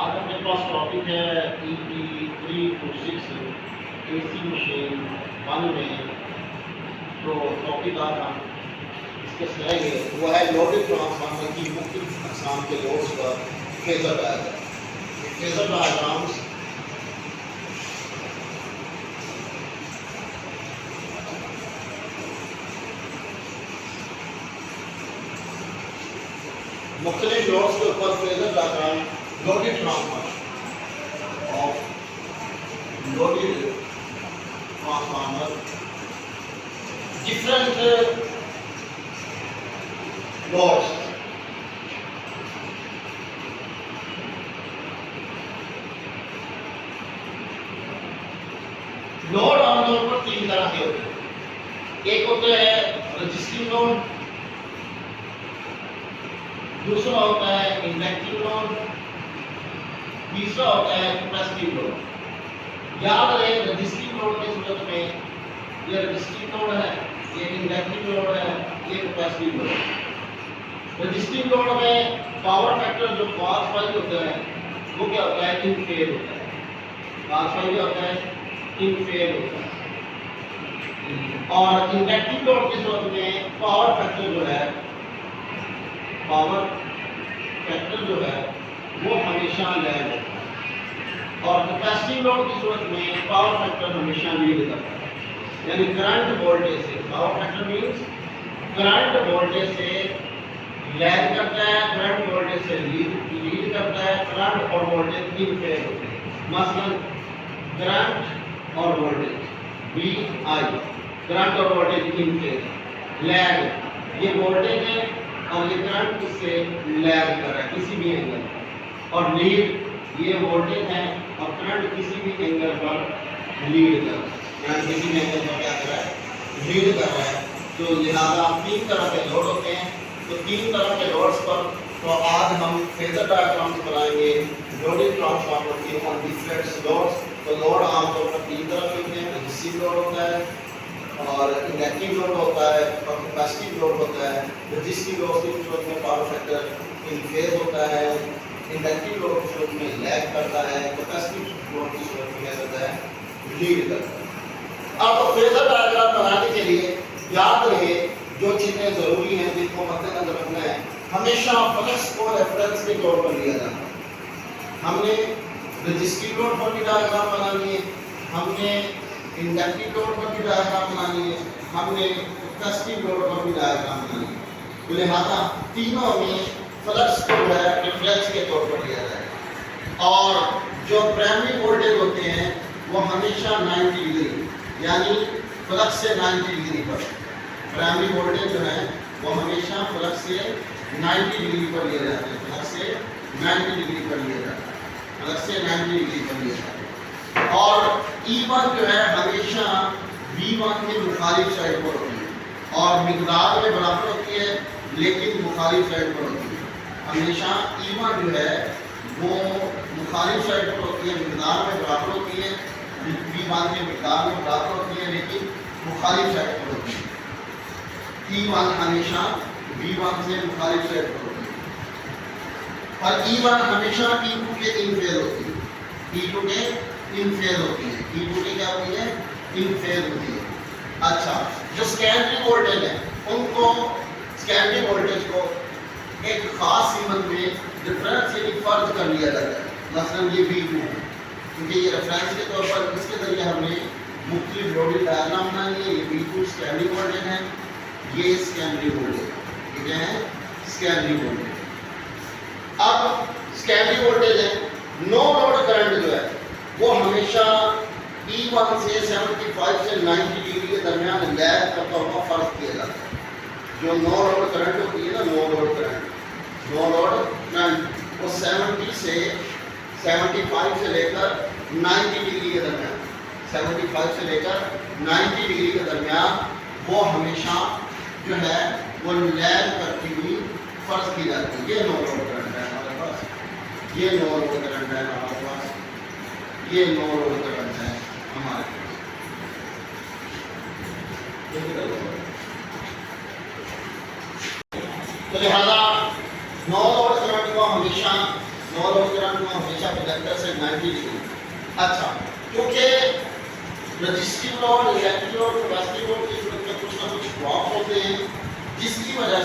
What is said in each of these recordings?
आज अपने पास टॉपिक है ET326 AC मशीन 1 में। तो टॉपिक आज हम डिस्कस करेंगे वो है लोडेड ट्रांसफार्मर की मुख्तलिफ अक़साम के लोड्स पर फेजर डायग्राम। फेजर डायग्राम्स मुख्तलिफ लोड्स के ऊपर phasor diagram loaded transformer of loaded transformer different loads। Load आमतौर पर तीन तरह के होते हैं। एक होता है रजिस्टिंग लोड, दूसरा होता है इंडक्टिव लोड, तीसरा होता है कैपेसिटिव लोड। याद रहे रजिस्टिंग लोड की सूरत में ये रजिस्टिंग लोड है, ये इंडक्टिव लोड है, ये कैपेसिटिव लोड है। रजिस्टिंग लोड में पावर फैक्टर जो cos फाई होता है वो क्या होता है, इन फेज होता है। cos फाई क्या होता है, इन फेज होता है। और इंडक्टिव लोड की सूरत में पावर फैक्टर जो है, पावर फैक्टर जो है वो हमेशा लैग होता है। और कैपेसिटिव लोड की सूरत में पावर फैक्टर हमेशा लीड करता है। यानी करंट वोल्टेज से, power factor means current voltage से लैग करता है, करंट वोल्टेज से लीड करता है। करंट और वोल्टेज इन फेज होते हैं। मसलन करंट और वोल्टेज VI, करंट और वोल्टेज इन फेज। लैग ये वोल्टेज है और ये करंट उससे लैग कर रहा है किसी भी एंगल पर। और लीड ये वोल्टेज है और करंट किसी भी एंगल पर लीड कर रहा है, यानी किसी भी एंगल पर क्या कर रहा है, लीड कर रहा है। तो लिहाजा तीन तरह के लोड होते हैं। तो तीन तरह के लोड्स पर तो आज हम फेजर डायग्राम्स बनाएंगे लोडेड ट्रांसफार्मर के ऑन डिफरेंट लोड्स। तो लोड आमतौर पर तीन तरह के होते हैं। रजिस्टिव लोड होता है और इंडक्टिव लोड होता है और कैपेसिटिव लोड होता है। रजिस्टिव लोड की सूरत में पावर फैक्टर इन फेज होता है, इंडक्टिव लोड की सूरत में लैग करता है, कैपेसिटिव लोड की सूरत में क्या करता है, लीड करता है। अब तो फेजर डायग्राम बनाने के लिए याद रहे जो चीजें जरूरी हैं जिनको मद्देनजर रखना है। हमेशा फ्लक्स को रेफरेंस के तौर पर लिया जाता है। हमने रजिस्टिव लोड पर भी डायग्राम बनानी है, हमने इंडक्टिव लोड पर भी डायग्राम बनानी है, हमने कैपेसिटिव लोड पर भी डायग्राम बनानी है। तो लिहाजा तीनों में फ्लक्स को जो है रेफरेंस के तौर पर लिया जाएगा। और जो प्राइमरी वोल्टेज होते हैं वो हमेशा 90 डिग्री, यानी फ्लक्स से 90 डिग्री पर। प्राइमरी वोल्टेज जो है वो हमेशा फ्लक्स से 90 डिग्री पर लिए जाते हैं। फ्लक्स से 90 डिग्री पर लिए जाते हैं, फ्लक्स से 90 डिग्री पर लिए जाते हैं। और E1 जो है हमेशा V1 के मुखालिफ साइड पर होती है और मिकदार में बराबर होती है लेकिन मुखालिफ साइड पर होती है। हमेशा E1 जो है वो मुखालिफ साइड पर होती है, मिकदार में बराबर होती है। V1 के मिकदार में बराबर होती है लेकिन मुखालिफ साइड पर होती है। E1 हमेशा V1 से मुखालिफ साइड पर होती है। और E1 हमेशा E2 के इन फेज होती है। E2 के इन फेज होती है। E2 की क्या होती है, इन फेज होती है। अच्छा, जो सेकेंडरी वोल्टेज है उनको, सेकेंडरी वोल्टेज को एक खास सीमत में डिफरेंस यानी फर्ज कर लिया जाता है। मसलन ये V2 है, क्योंकि ये रेफरेंस के तौर पर इसके जरिए हमने मुख्तलिफ लोडेड डायग्राम बनानी है। ये V2 सेकेंडरी वोल्टेज है, ये सेकेंडरी वोल्टेज, ये क्या है, सेकेंडरी वोल्टेज। अब सेकेंडरी वोल्टेज है, नो लोड करंट जो है वो हमेशा E1 से 75 से 90 डिग्री के दरमियान लैग करता हुआ फर्ज किया जाता है। जो नो लोड करंट होती है ना, no load current, no load current वो 70 से 75 से लेकर 90 डिग्री के दरमियान, 75 से लेकर 90 डिग्री के दरमियान वो हमेशा जो है वो लैग करती हुई फर्ज की जाती है। ये नो लोड करंट है हमारे पास, ये नो लोड करंट है हमारे पास, ये नो लोड करंट है हमारे पास। तो लिहाजा नो लोड करंट को हमेशा है कंडक्टर से 90 डिग्री। अच्छा, क्योंकि resistive load, reactive load, capacitive load की सूरत में कुछ ना कुछ ड्रॉप होते हैं, जिसकी वजह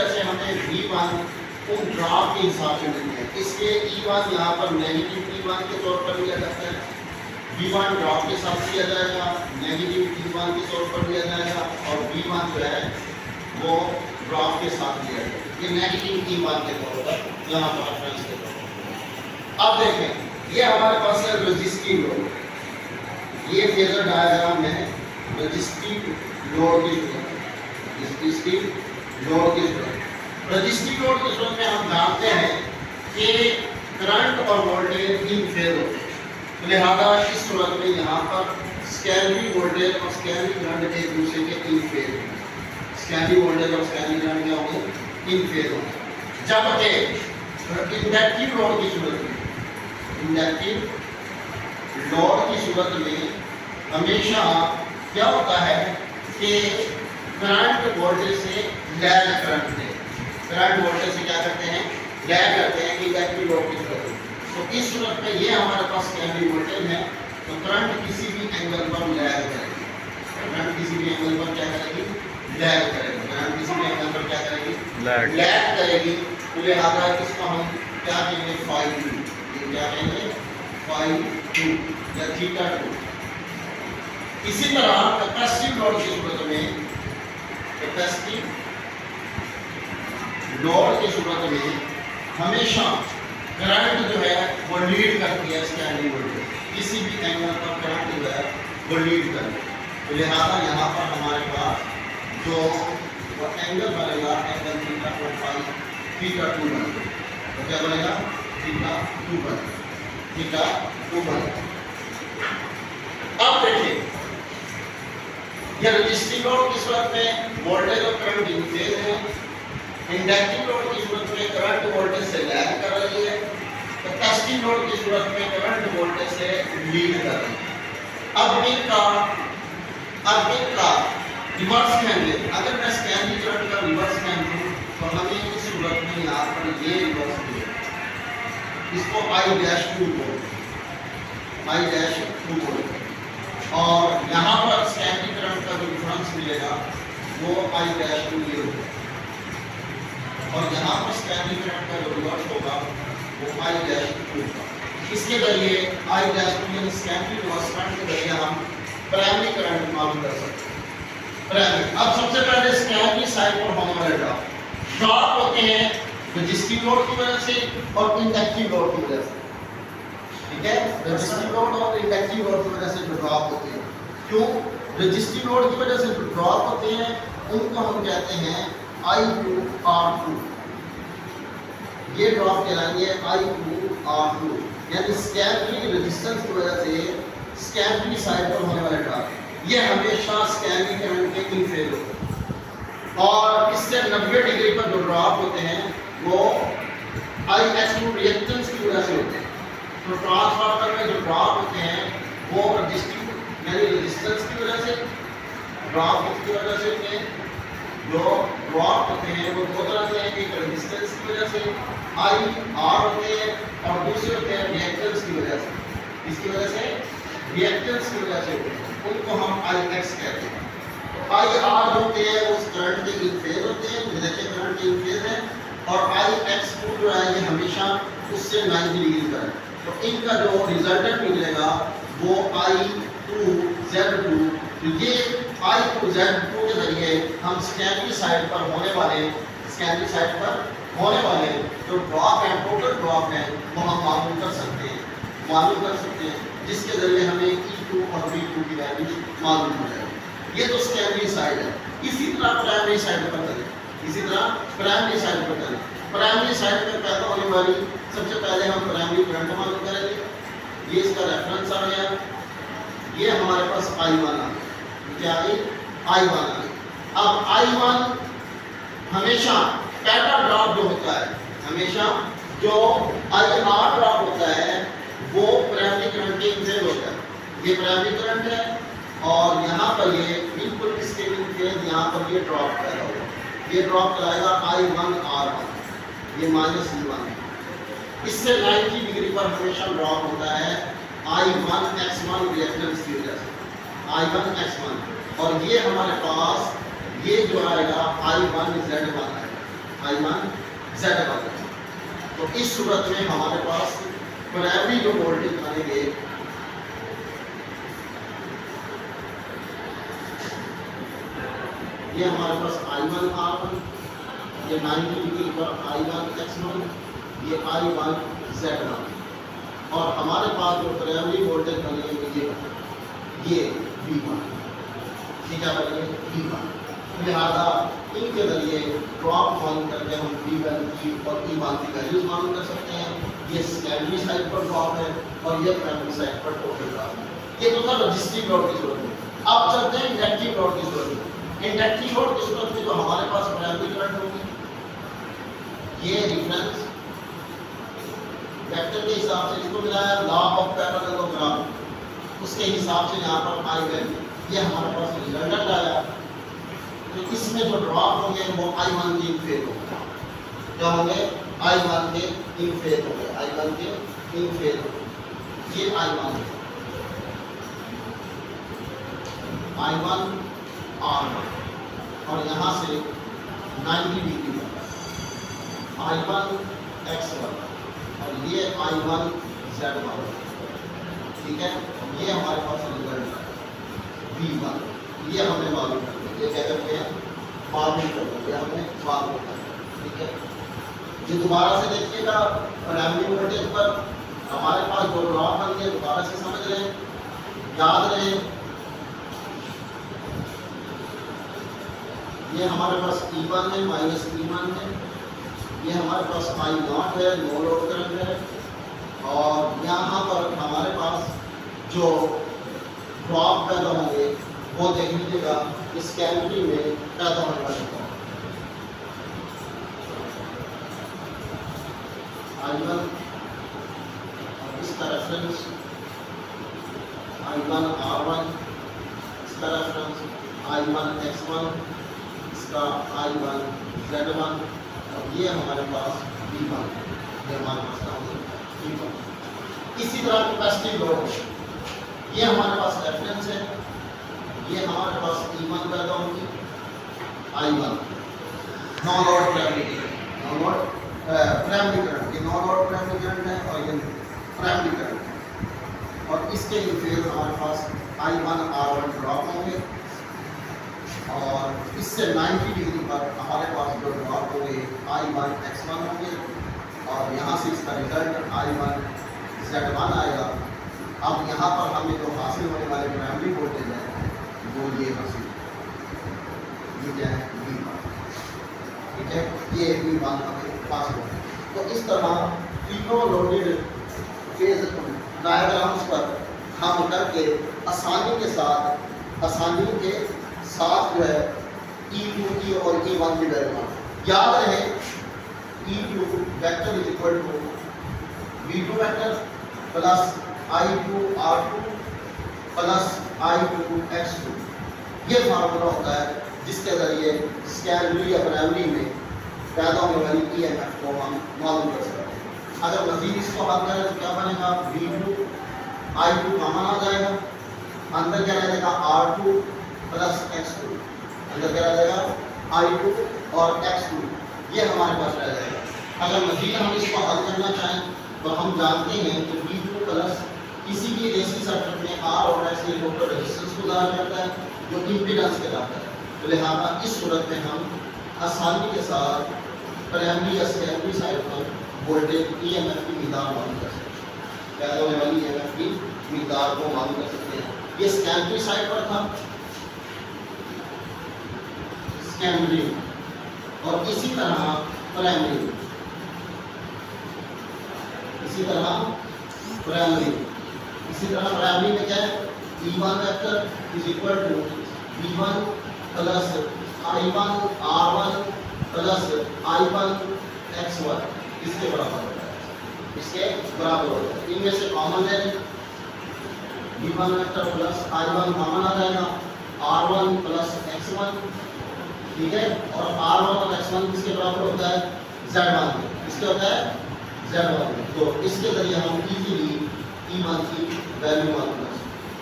से हमें V1 उन ड्रॉप के हिसाब से मिलते हैं। इसलिए E1 यहाँ पर नेगेटिव E1 के तौर पर लिया जाता है, V1 ड्रॉप के साथ लिया जाएगा, नेगेटिव E1 के तौर पर लिया जाएगा, और V1 जो है वो ड्रॉप के साथ लिया जाएगा। ये नेगेटिव E1 के तौर पर यहाँ पर रेफरेंस के तौर पर। अब देखें, ये हमारे पास है रजिस्टिव लोड। ये फेजर डायग्राम है रजिस्टिव लोड की सूरत में। रजिस्टिव लोड की सूरत में हम जानते हैं कि करंट और वोल्टेज इन फेज होते हैं, लिहाजा इस सूरत में यहाँ पर स्केलरी वोल्टेज और स्केलरी करंट एक दूसरे के इन फेज होंगे। स्केलरी वोल्टेज और स्केलरी करंट क्या होंगे? इन फेज होंगे। जबकि इंडक्टिव लोड की सूरत में हमेशा क्या होता है कि करंट वोल्टेज से लैग करंट से क्या करते हैं? लैग करते हैं इंडक्टिव लोड की सूरत में। तो इस सूरत में ये हमारे पास स्केलरी वोल्टेज है, तो करंट किसी भी एंगल पर लैग करेगी। करंट किसी भी एंगल पर क्या करेगी? लैग करेगी। करंट किसी भी एंगल पर क्या करेगी? लैग करेगी। तो लिहाजा इसको हम क्या कहेंगे? फाई 2। ये क्या कहेंगे? फाई 2 या थीटा 2। इसी तरह कैपेसिटिव लोड की सूरत में हमेशा करंट जो है वो लीड करती है स्केलरी वोल्टेज। किसी भी एंगल पर करंट जो है वो लीड करती है। तो लिहाजा यहाँ पर हमारे पास जो वो एंगल बनेगा, एंगल थीटा 2 फाई थीटा 2 बनेगा। तो क्या बनेगा? थीटा 2 बनेगा। अब देखिए, यह रजिस्टिव लोड की सूरत में वोल्टेज और करंट इन फेज है। इंडक्टिव लोड की सूरत में करंट वोल्टेज से लैग कर रही है। कैपेसिटिव लोड की सूरत में करंट वोल्टेज से लीड कर रही है। अब इनका रिवर्स कैंडल, अगर मैं स्केलरी करंट का रिवर्स कैंडल तो हमें इस सूरत में यहाँ पर ये रिवर्स मिलेगा। इसको I-2 बोलते हैं, I-2 बोलते हैं। और यहाँ पर स्केलरी करंट का जो डिफरेंस मिलेगा वो I-2 ये होगा, और यहाँ पर स्केलरी करंट का जो रिवर्स होगा वो I-2 होगा। इसके जरिए I-2 यानी स्केलरी रिवर्स करंट के जरिए हम प्राइमरी करंट मालूम कर सकते हैं। प्राइमरी, अब सबसे पहले स्केलरी साइड पर होने वाले ड्रॉप होते हैं रजिस्टिव लोड की वजह से और इंडक्टिव लोड की वजह से। ठीक है, रजिस्टिव लोड और इंडक्टिव लोड की वजह से जो ड्रॉप होते हैं। क्यों? रजिस्टिव लोड की वजह से जो ड्रॉप होते हैं उनको हम कहते हैं I2R2। ये ड्रॉप कहलाएंगे I2R2, यानी स्केलरी रेजिस्टेंस की वजह से स्केलरी साइड पर होने वाले ड्रॉप। ये हमेशा स्केलरी करंट के इन फेज होते हैं, और इससे 90 डिग्री पर जो ड्रॉप होते हैं वो I-2 रिएक्टेंस की वजह से होते हैं। तो ट्रांसफार्मर में जो ड्रॉप होते हैं वो रजिस्टिव यानी रेजिस्टेंस की वजह से ड्रॉप की वजह से होते हैं। जो ड्रॉप होते हैं वो दो तरह से हैं, एक रेजिस्टेंस की वजह से I-R होते हैं, और दूसरे होते हैं रिएक्टेंस की वजह से। इसकी वजह से रिएक्टेंस की वजह से होते हैं, उनको हम I-X कहते हैं। I-R होते हैं उस करंट के इन फेज होते हैं, देखिए करंट के इन फेज है, और I-X2 जो है ये हमेशा उससे 90 डिग्री का है। तो इनका जो रिजल्टेंट मिलेगा वो I2Z2। तो ये I2Z2 के जरिए हम स्केलरी साइड पर होने वाले जो ड्रॉप है, टोटल ड्रॉप है, वो हम मालूम कर सकते हैं, जिसके जरिए हमें E2 और V2 की वैल्यू मालूम हो जाएगी। ये तो स्केलरी साइड है। इसी तरह प्राइमरी साइड पर चलें। प्राइमरी साइड में पैदा होने वाली सबसे पहले हम प्राइमरी करंट मालूम करेंगे। ये इसका रेफरेंस आ गया, ये हमारे पास I1 आ गया। क्या है? I1 आ गया। अब I1 हमेशा पहला ड्रॉप जो होता है, हमेशा जो I-R ड्रॉप होता है वो प्राइमरी करंट के इनफेज होता है। ये प्राइमरी करंट है, और यहाँ पर ये बिल्कुल इसके इनफेज यहाँ पर ये ड्रॉप पैदा होगा। ये ड्रॉप चलाएगा I1R1, ये -E1 है। इससे 90 डिग्री पर हमेशा ड्रॉप होता है I1X1 रिएक्टेंस की वजह से I1X1, और ये हमारे पास ये जो आएगा I1Z1 आएगा, I1Z1। तो इस सूरत में हमारे पास प्राइमरी जो वोल्टेज बनेंगे ये हमारे पास I1R1, ये 90 डिग्री पर I1X1, ये I1Z1, और हमारे पास जो प्राइमरी वोल्टेज बनेंगे ये V1, ये क्या बनेंगे V1। लिहाजा इनके जरिए ड्रॉप मालूम करके हम V1 की और E1 की वैल्यूज मालूम कर सकते हैं। ये सेकेंडरी साइड पर ड्रॉप है और ये प्राइमरी साइड पर टोटल ड्रॉप है। ये तो था रजिस्टिव लोड की सूरत में। अब चलते हैं इंडक्टिव लोड की सूरत में। इंडक्टिव लोड की सूरत में तो हमारे पास प्राइमरी करंट होगी, ये रिफरेंस वेक्टर के हिसाब से इसको मिलाया लॉ ऑफ पैरेललोग्राम, उसके हिसाब से यहाँ पर आई वैल्यू ये हमारे पास रिजल्टेंट आया। तो इसमें जो ड्रॉप होंगे वो I1 के इन फेज होंगे, क्या होंगे I1 के इन फेज होंगे, I1 के इन फेज होंगे। ये I1 है, I1 R1, और यहाँ से 90 डिग्री I1 X1, और ये I1 Z1, ठीक है। ये हमारे पास रिजल्ट है V1, ये हमें मालूम करना है, ये क्या करते हैं मालूम करते हैं, हमें मालूम करना है, ठीक है। ये दोबारा से देखिएगा प्राइमरी वोल्टेज पर हमारे पास जो ड्रॉप बन गया, दोबारा से समझ रहे हैं, याद रहे। ये हमारे पास E1 है माइनस E1 है, ये हमारे पास I0 है, नो लोड करंट है, और यहाँ पर हमारे पास जो ड्रॉप पैदा होंगे वो देख लीजिएगा इस कैविटी में पैदा होने वाले ड्रॉप I1, इसका रेफरेंस I1R1, इसका रेफरेंस I1X1, इसका I1Z1, और ये हमारे पास V1, ये हमारे पास V1। इसी तरह कैपेसिटिव लोड, ये हमारे पास रेफरेंस है, ये हमारे पास E1 पैदा होगी I1, no load primary, no load primary current, ये नो लोड प्राइमरी करंट है और ये प्राइमरी करंट है, और इसके इन फेज हमारे पास I1R1 ड्रॉप होंगे, और इससे 90 डिग्री पर हमारे पास जो ड्रॉप होंगे I1X1 होंगे, और यहाँ से इसका रिजल्ट I1Z1 आएगा। अब यहाँ पर हमें जो हासिल होने वाले प्राइमरी वोल्टेज है वो ये हासिल, ये क्या है V1, ठीक है, ये V1 हमें पास हो। तो इस तरह तीनों लोडेड फेज डायग्राम्स पर हम करके आसानी के साथ जो है E2 और E1 की वैल्यू याद रहे। E2 vector is equal to V2 vector plus I2R2 plus I2X2, ये फार्मूला होता है जिसके जरिए सेकेंडरी या प्राइमरी में पैदा होने वाली EMF को हम मालूम कर सकते हैं। अगर मजीद इसको हल करें तो क्या बनेगा, V2 I2 कॉमन आ जाएगा, अंदर क्या रहेगा R2 प्लस X2, अंदर क्या रहेगा I2 और X2, ये हमारे पास रह जाएगा। अगर मजीद हम इसको हल करना चाहें तो हम जानते हैं कि V2 प्लस किसी भी AC सर्किट में R और S ये टोटल रेजिस्टेंस को ज़ाहिर करता है जो इम्पीडेंस कहलाता है। तो लिहाजा इस सूरत में हम आसानी के साथ प्राइमरी या सेकेंडरी साइड पर वोल्टेज EMF की मिकदार मालूम कर सकते हैं, पैदा होने वाली EMF की मिकदार को मालूम कर सकते हैं। ये सेकेंडरी साइड पर था, सेकेंडरी, और इसी तरह प्राइमरी, इसी तरह प्राइमरी में क्या है, E1 vector is equal to V1 plus I1R1 plus I1X1, इसके बराबर होता है, इसके बराबर होता है। इनमें से कॉमन है V1 vector plus I1 common आ जाएगा, R1 प्लस X1, ठीक है, और R1 और X1 किसके बराबर होता है, Z1, किसके होता है Z1, तो इसके जरिए हम इजीली E1 की वैल्यू मालूम कर सकते हैं।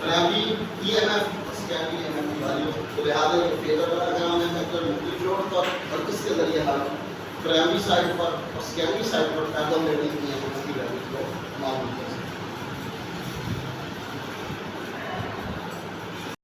प्राइमरी EMF सेकेंडरी EMF की वैल्यू, तो लिहाजा ये फेजर डायग्राम है वेक्टर मैग्नीट्यूड पर, और इसके जरिए हम प्राइमरी साइड पर और सेकेंडरी साइड पर पैरेलल